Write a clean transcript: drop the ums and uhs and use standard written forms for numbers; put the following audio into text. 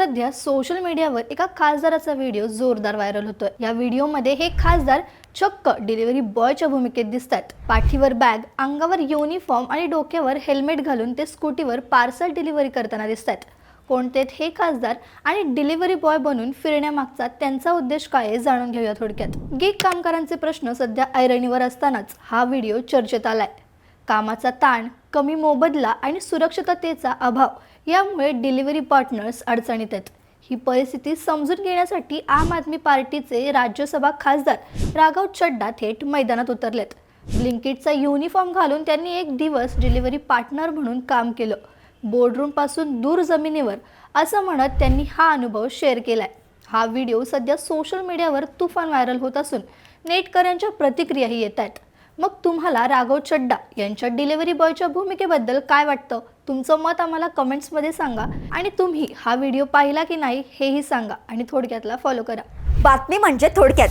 सध्या सोशल मीडियावर एका खासदाराचा व्हिडिओ जोरदार व्हायरल होतोय। या व्हिडिओमध्ये हे खासदार चक्क डिलिव्हरी बॉयच्या भूमिकेत दिसतात। पाठीवर बॅग, अंगावर युनिफॉर्म आणि डोक्यावर हेल्मेट घालून ते स्कूटीवर पार्सल डिलिव्हरी करताना दिसतात। कोणते हे खासदार आणि डिलिव्हरी बॉय बनून फिरण्यामागचा त्यांचा उद्देश काय आहे जाणून घेऊया थोडक्यात। गिग कामगारांचे प्रश्न सध्या ऐरणीवर असतानाच हा व्हिडिओ चर्चेत आलाय। कामाचा ताण, कमी मोबदला आणि सुरक्षिततेचा अभाव यामुळे डिलिव्हरी पार्टनर्स अडचणीत आहेत। ही परिस्थिती समजून घेण्यासाठी आम आदमी पार्टीचे राज्यसभा खासदार राघव चड्डा थेट मैदानात उतरलेत। ब्लिंकिटचा युनिफॉर्म घालून त्यांनी एक दिवस डिलिव्हरी पार्टनर म्हणून काम केलं। बोर्डरूम पासून दूर जमिनीवर असं म्हणत त्यांनी हा अनुभव शेअर केलाय। हा व्हिडिओ सध्या सोशल मीडियावर तुफान व्हायरल होत असून नेटकऱ्यांच्या प्रतिक्रियाही येत आहेत। मग तुम्हाला राघव चड्डा यांच्या डिलिव्हरी बॉयच्या भूमिकेबद्दल काय वाटतं? तुमचं मत आम्हाला कमेंट्समध्ये सांगा आणि तुम्ही हा व्हिडिओ पाहिला की नाही हेही सांगा आणि थोडक्यातला फॉलो करा। बातमी म्हणजे थोडक्यात।